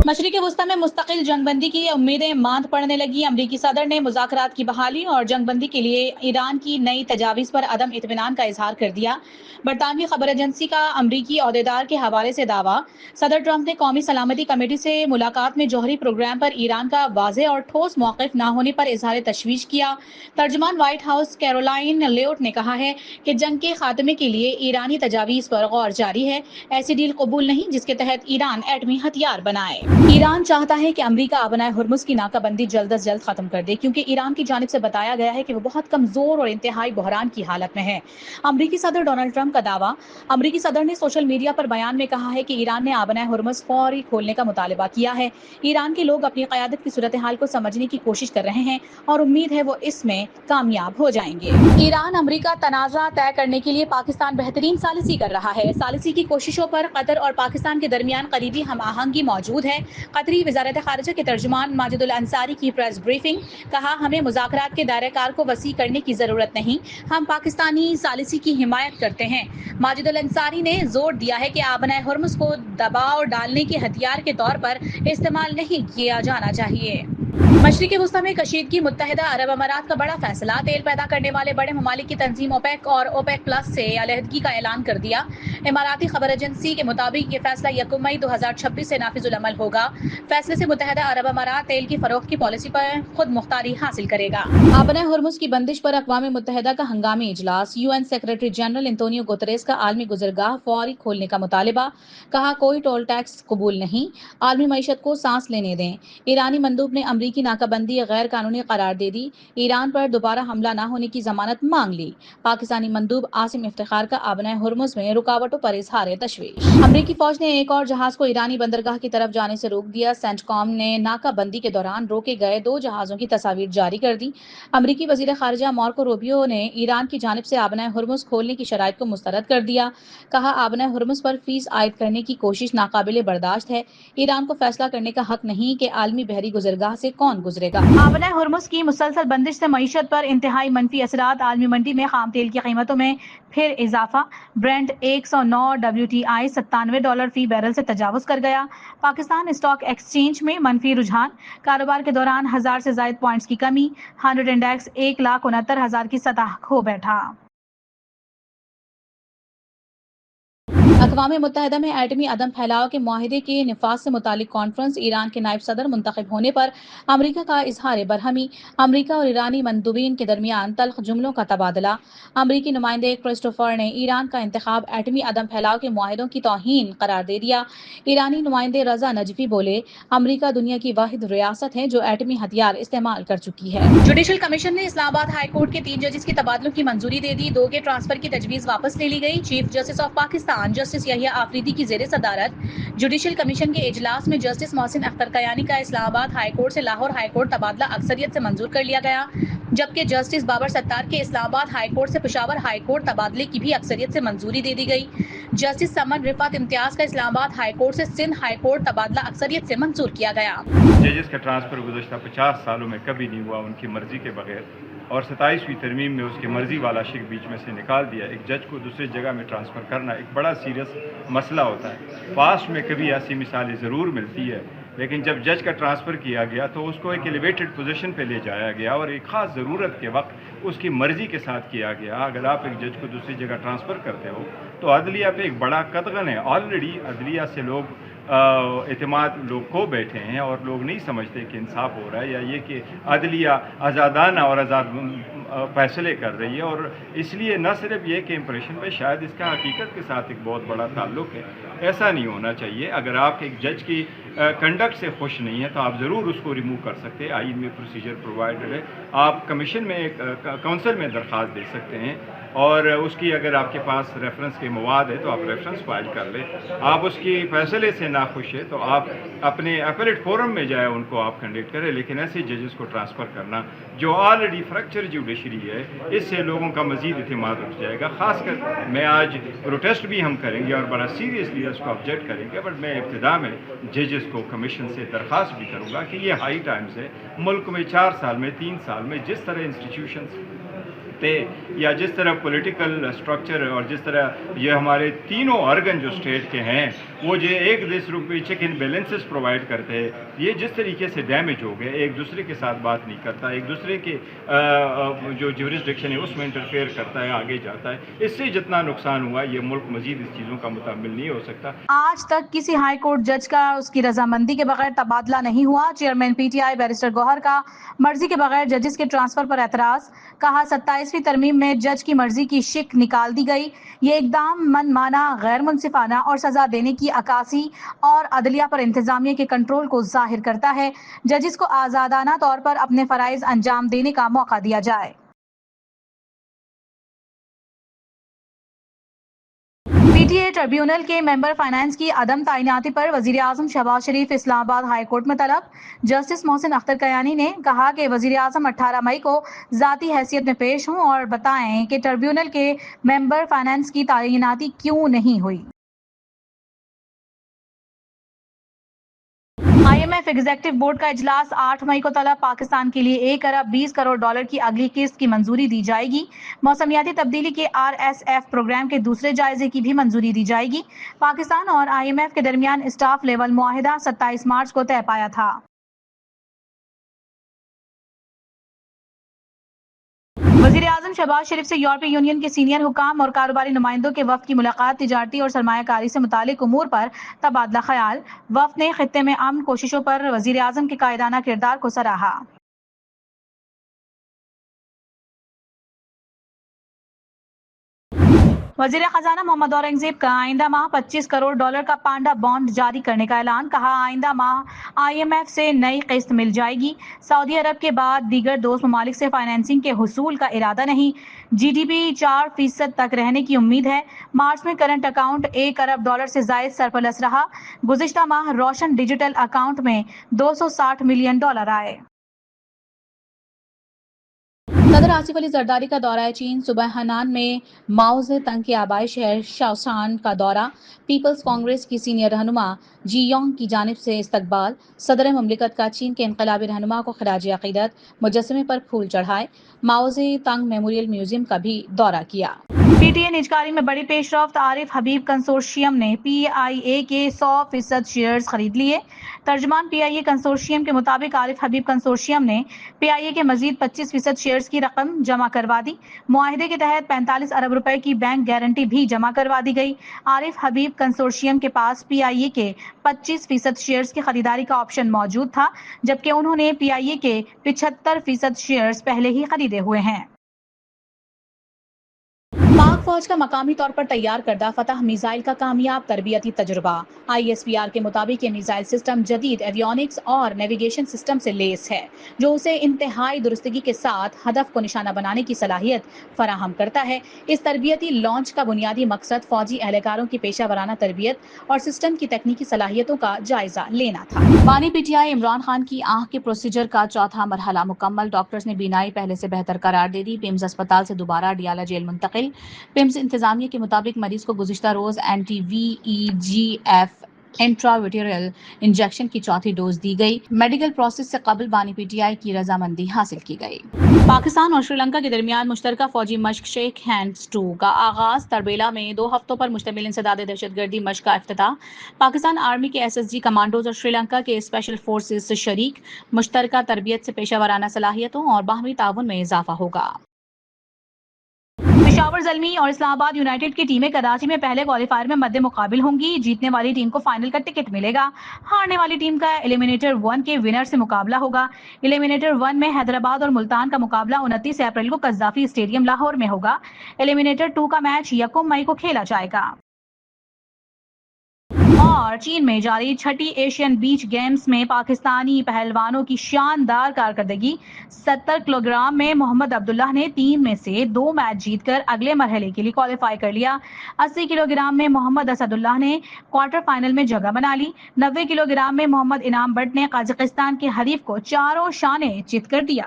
मशरिक़ वस्ती में मुस्तकिल जंगबंदी की उम्मीदें मांद पड़ने लगी। अमरीकी सदर ने मुज़ाकरात की बहाली और जंगबंदी के लिए ईरान की नई तजावीज़ पर अदम इत्मीनान का इजहार कर दिया। बरतानवी खबर एजेंसी का अमरीकी अहदेदार के हवाले से दावा, सदर ट्रंप ने कौमी सलामती कमेटी से मुलाकात में जौहरी प्रोग्राम पर ईरान का वाज़ेह और ठोस मौक़िफ़ न होने पर इजहार तशवीश किया। तर्जुमान व्हाइट हाउस कैरोलाइन लेविट ने कहा है कि जंग के खात्मे के लिए ईरानी तजावीज़ पर गौर जारी है। ऐसी डील कबूल नहीं जिसके तहत ईरान एटमी हथियार बनाए। ईरान चाहता है कि अमरीका आबनाए हुर्मुज़ की नाकाबंदी जल्द अज जल्द खत्म कर दे, क्योंकि ईरान की जानिब से बताया गया है कि वो बहुत कमजोर और इंतहाई बहरान की हालत में है। अमरीकी सदर डोनाल्ड ट्रंप का दावा। अमरीकी सदर ने सोशल मीडिया पर बयान में कहा है कि ईरान ने आबनाए हुर्मुज़ फौरी खोलने का मुतालबा किया है। ईरान के लोग अपनी क़यादत की सूरत हाल को समझने की कोशिश कर रहे हैं और उम्मीद है वो इसमें कामयाब हो जाएंगे। ईरान अमरीका तनाज़ा तय करने के लिए पाकिस्तान बेहतरीन सालिसी कर रहा है। सालिसी की कोशिशों पर कतर और पाकिस्तान के दरमियान करीबी हम आहंगी मौजूद है। कतरी वज़ारत ख़ारिजा के तर्जुमान माजिदुल अंसारी की प्रेस ब्रीफिंग। कहा, हमें मुज़ाकरात के दायरे कार को वसी करने की ज़रूरत नहीं, हम पाकिस्तानी सालिसी की हिमायत करते हैं। माजिदुल अंसारी ने जोर दिया है कि आबनाए हुर्मुज़ को दबाव डालने के हथियार के तौर पर इस्तेमाल नहीं किया जाना चाहिए। मशरिक़ वस्ती में कशीदगी। मुत्तहिदा अरब अमारात का बड़ा फैसला। तेल पैदा करने वाले बड़े ममालिक की तंजीम ओपेक और ओपेक प्लस से अलहदगी का ऐलान कर दिया। इमाराती खबर एजेंसी के मुताबिक ये फैसला 1 मई 2026 से नाफिजुल अमल होगा। फैसले से मुत्तहिदा अरब अमारात तेल की फरोख्त की पॉलिसी पर खुद मुख्तारी हासिल करेगा। आबनाए हुर्मुज़ की बंदिश पर अक़वाम मुत्तहिदा का हंगामी इजलास। UN secretary general Antonio Guterres का आलमी गुजरगाह फौरी खोलने का मुतालबा। कहा, कोई टोल टैक्स कबूल नहीं, आलमी मईशत को सांस लेने दें। ईरानी मंदूब ने अमरीकी नाकाबंदी गैर कानूनी करार दे दी। ईरान पर दोबारा हमला न होने की जमानत मांग ली। पाकिस्तानी मंदूब आसिम इफ्तिखार का आबनाए हुर्मुज़ में रुकावटों पर इजहार तशवीश। अमरीकी फौज ने एक और जहाज को ईरानी बंदरगाह की तरफ जाने से रोक दिया। सेंटकॉम ने नाकाबंदी के दौरान रोके गए 2 जहाज़ों की तस्वीर जारी कर दी। अमरीकी वज़ीर ख़ारिजा मार्को रूबियो ने ईरान की जानिब से आबनाए हुर्मुज़ खोलने की शराइत को मुस्तरद कर दिया। कहा, आबनाए हुर्मुज़ पर फीस आयद करने की कोशिश नाकाबिले बर्दाश्त है। ईरान को फैसला करने का हक नहीं कि आलमी बहरी गुजरगाह से कौन गुजरेगा। आबनाए हुर्मुज़ की मुसलसल बंदिश से मईशत पर इंतहाई मनफी असरात। आलमी मंडी में खाम तेल की कीमतों में फिर इजाफा। ब्रेंट 109 WTI $97 फी बैरल से तजावुज़ कर गया। पाकिस्तान स्टॉक एक्सचेंज में मनफी रुझान। कारोबार के दौरान 1000 से ज़ायद पॉइंट्स की कमी। 100 इंडेक्स 1,69,000 की सतह खो बैठा। अक़वाम मुत्तहिदा में एटमी अदम फैलाव के मुआहिदे के निफाज से मुतालिक कॉन्फ्रेंस। ईरान के नायब सदर मुंतखब होने पर अमरीका का इजहार बरहमी। अमरीका और ईरानी मंदूबीन के दरमियान तल्ख जुमलों का तबादला। अमरीकी नुमाइंदे क्रिस्टोफर ने ईरान का इंतखाब एटमी अदम फैलाव के मुआहिदों की तौहीन करार दे दिया। ईरानी नुमाइंदे रजा नजफी बोले, अमरीका दुनिया की वाहिद रियासत है जो एटमी हथियार इस्तेमाल कर चुकी है। जुडिशल कमीशन ने इस्लामाबाद हाई कोर्ट के 3 जजेस के तबादलों की मंजूरी दे दी। 2 के ट्रांसफर की तजवीज़ वापस ले ली गई। Chief justice of Pakistan justice Yahya Afridi की ज़ेर सदारत जुडिशल कमीशन के इजलास में जस्टिस मोहसिन अख्तर कयानी का इस्लामाबाद हाई कोर्ट से लाहौर हाई कोर्ट तबादला अक्सरियत से मंजूर कर लिया गया, जबकि जस्टिस बाबर सत्तार के इस्लामाबाद हाई कोर्ट से पेशावर हाई कोर्ट तबादले की भी अक्सरियत से मंजूरी दे दी गई। जस्टिस समन रिफात इम्तियाज का इस्लामाबाद हाई कोर्ट से सिंध हाई कोर्ट तबादला अक्सरियत से मंजूर किया गया। जजेस का ट्रांसफ़र गुज़श्ता 50 सालों में कभी नहीं हुआ उनकी मर्ज़ी के बगैर, और 27वीं तरमीम में उसकी मर्ज़ी वाला शिक बीच में से निकाल दिया। एक जज को दूसरी जगह में ट्रांसफ़र करना एक बड़ा सीरियस मसला होता है। पास्ट में कभी ऐसी मिसालें ज़रूर मिलती है, लेकिन जब जज का ट्रांसफ़र किया गया तो उसको एक एलिवेटेड पोजीशन पे ले जाया गया और एक ख़ास ज़रूरत के वक्त उसकी मर्ज़ी के साथ किया गया। अगर आप एक जज को दूसरी जगह ट्रांसफ़र करते हो तो अदलिया पे एक बड़ा कदगन है। ऑलरेडी अदलिया से लोग एतमाद लोग खो बैठे हैं और लोग नहीं समझते कि इंसाफ हो रहा है या ये कि अदलिया आज़ादाना और आज़ाद फैसले कर रही है। और इसलिए न सिर्फ ये कि इम्प्रेशन में शायद इसका हकीकत के साथ एक बहुत बड़ा ताल्लुक़ है। ऐसा नहीं होना चाहिए। अगर आप एक जज की कंडक्ट से खुश नहीं है तो आप ज़रूर उसको रिमूव कर सकते हैं। आइन में प्रोसीजर प्रोवाइडेड है। आप कमीशन में काउंसिल में दरख्वास्त दे सकते हैं और उसकी अगर आपके पास रेफरेंस के मवाद है तो आप रेफरेंस फाइल कर लें। आप उसकी फैसले से नाखुश है तो आप अपने अपीलेट फोरम में जाए, उनको आप कंडक्ट करें। लेकिन ऐसे जजेस को ट्रांसफ़र करना जो ऑलरेडी फ्रैक्चर जुडिशरी है, इससे लोगों का मज़ीद एतमाद उठ जाएगा। ख़ासकर मैं आज प्रोटेस्ट भी हम करेंगे और बड़ा सीरियसली उसको ऑब्जेक्ट करेंगे, बट मैं इब्तिदा में जजेस को कमीशन से दरख्वास्त भी करूँगा कि ये हाई टाइम्स है। मुल्क में 4 साल में 3 साल में जिस तरह इंस्टीट्यूशन تھے یا جس طرح پولیٹیکل سٹرکچر اور جس طرح یہ ہمارے تینوں آرگن جو اسٹیٹ کے ہیں وہ جو ایک دوسرے پہ چیک ان بیلنسز پرووائڈ کرتے ہیں، یہ جس طریقے سے ڈیمیج ہو گئے، ایک دوسرے کے ساتھ بات نہیں کرتا، ایک دوسرے کے جو جیورسڈکشن ہے اس میں انٹرفیئر کرتا ہے، آگے جاتا ہے، اس سے جتنا نقصان ہوا یہ ملک مزید اس چیزوں کا متحمل نہیں ہو سکتا۔ آج تک کسی ہائی کورٹ جج کا اس کی رضامندی کے بغیر تبادلہ نہیں ہوا۔ Chairman P T I barrister Gohar کا مرضی کے بغیر ججز کے ٹرانسفر پر اعتراض، کہا 27ویں ترمیم میں جج کی مرضی کی شک نکال دی گئی، یہ اقدام من مانا، غیر منصفانہ اور سزا دینے کی عکاسی اور عدلیہ پر انتظامیہ کے کنٹرول کو ظاہر کرتا ہے۔ ججز کو آزادانہ طور پر اپنے فرائض انجام دینے کا موقع دیا جائے۔ پی ٹی اے ٹریبیونل کے ممبر فائنانس کی عدم تعیناتی پر وزیر اعظم شہباز شریف اسلام آباد ہائی کورٹ میں طلب۔ جسٹس محسن اختر کیانی نے کہا کہ وزیر اعظم 18 مئی کو ذاتی حیثیت میں پیش ہوں اور بتائیں کہ ٹریبیونل کے ممبر فائنانس کی تعیناتی کیوں نہیں ہوئی۔ I M F executive board کا اجلاس 8 مئی کو طلب۔ پاکستان کے لیے 1 ارب 20 کروڑ ڈالر کی اگلی قسط کی منظوری دی جائے گی۔ موسمیاتی تبدیلی کے آر ایس ایف پروگرام کے دوسرے جائزے کی بھی منظوری دی جائے گی۔ پاکستان اور آئی ایم ایف کے درمیان اسٹاف لیول معاہدہ 27 مارچ کو طے پایا تھا۔ وزیر اعظم شہباز شریف سے یورپی یونین کے سینئر حکام اور کاروباری نمائندوں کے وفد کی ملاقات، تجارتی اور سرمایہ کاری سے متعلق امور پر تبادلہ خیال۔ وفد نے خطے میں امن کوششوں پر وزیر اعظم کے قائدانہ کردار کو سراہا۔ وزیر خزانہ محمد اورنگزیب کا آئندہ ماہ 25 کروڑ ڈالر کا پانڈا بانڈ جاری کرنے کا اعلان، کہا آئندہ ماہ آئی ایم ایف سے نئی قسط مل جائے گی۔ سعودی عرب کے بعد دیگر دوست ممالک سے فائنینسنگ کے حصول کا ارادہ نہیں، جی ڈی پی 4% تک رہنے کی امید ہے۔ مارچ میں کرنٹ اکاؤنٹ 1 ارب ڈالر سے زائد سرپلس رہا۔ گزشتہ ماہ روشن ڈیجیٹل اکاؤنٹ میں 260 ملین ڈالر آئے۔ صدر آصف علی زرداری کا دورہ چین، صوبہ ہنان میں ماؤ زے تنگ کے آبائی شہر شاوشان کا دورہ، پیپلز کانگریس کی سینئر رہنما جی یونگ کی جانب سے استقبال، صدر مملکت کا چین کے انقلابی رہنما کو خراج عقیدت، مجسمے پر پھول چڑھائے، ماؤ زے تنگ میموریل میوزیم کا بھی دورہ کیا۔ پی ٹی اے نجکاری میں بڑی پیش رفت، عارف حبیب کنسورشیم نے پی آئی اے کے 100% شیئرز خرید لیے۔ ترجمان پی آئی اے کنسورشیم کے مطابق عارف حبیب کنسورشیم نے پی آئی اے کے مزید 25% شیئرز کی رقم جمع کروا دی۔ معاہدے کے تحت 45 ارب روپے کی بینک گارنٹی بھی جمع کروا دی گئی۔ عارف حبیب کنسورشیم کے پاس پی آئی اے کے 25% شیئرز کی خریداری کا آپشن موجود تھا، جبکہ انہوں نے پی آئی اے کے 75% شیئرز پہلے ہی خریدے ہوئے ہیں۔ پاک فوج کا مقامی طور پر تیار کردہ فتح میزائل کا کامیاب تربیتی تجربہ، آئی ایس پی آر کے مطابق یہ میزائل سسٹم جدید ایویونکس اور نیویگیشن سسٹم سے لیس ہے، جو اسے انتہائی درستگی کے ساتھ ہدف کو نشانہ بنانے کی صلاحیت فراہم کرتا ہے۔ اس تربیتی لانچ کا بنیادی مقصد فوجی اہلکاروں کی پیشہ ورانہ تربیت اور سسٹم کی تکنیکی صلاحیتوں کا جائزہ لینا تھا۔ بانی پی ٹی آئی عمران خان کی آنکھ کے پروسیجر کا چوتھا مرحلہ مکمل، ڈاکٹرز نے بینائی پہلے سے بہتر قرار دے دی، پیمز اسپتال سے دوبارہ ڈیالہ جیل منتقل۔ پیمز انتظامیہ کے مطابق مریض کو گزشتہ روز اینٹی وی ای جی ایف انٹراویٹرل انجیکشن کی چوتھی ڈوز دی گئی۔ میڈیکل پروسیس سے قبل بانی پی ٹی آئی کی رضامندی حاصل کی گئی۔ پاکستان اور سری لنکا کے درمیان مشترکہ فوجی مشق شیک ہینڈز 2 کا آغاز، تربیلا میں 2 ہفتوں پر مشتمل انسداد دہشت گردی مشق کا افتتاح۔ پاکستان آرمی کے ایس ایس جی کمانڈوز اور سری لنکا کے اسپیشل فورسز سے شریک، مشترکہ تربیت سے پیشہ ورانہ صلاحیتوں اور باہمی تعاون میں اضافہ ہوگا۔ پشاور زلمی اور اسلام آباد یونائیٹڈ کی ٹیمیں کراچی میں پہلے کوالیفائر میں مد مقابل ہوں گی، جیتنے والی ٹیم کو فائنل کا ٹکٹ ملے گا، ہارنے والی ٹیم کا ایلیمینیٹر 1 کے ونر سے مقابلہ ہوگا۔ ایلیمینیٹر 1 میں حیدرآباد اور ملتان کا مقابلہ 29 اپریل کو قذافی اسٹیڈیم لاہور میں ہوگا۔ ایلیمینیٹر 2 کا میچ 1 مئی کو کھیلا جائے گا۔ اور چین میں جاری چھٹی ایشین بیچ گیمز میں پاکستانی پہلوانوں کی شاندار کارکردگی، 70 کلو گرام میں محمد عبداللہ نے 3 میں سے 2 میچ جیت کر اگلے مرحلے کے لیے کوالیفائی کر لیا۔ 80 کلو گرام میں محمد اسد اللہ نے کوارٹر فائنل میں جگہ بنا لی۔ 90 کلو گرام میں محمد انعام بٹ نے قازقستان کے حریف کو چاروں شانے چت کر دیا۔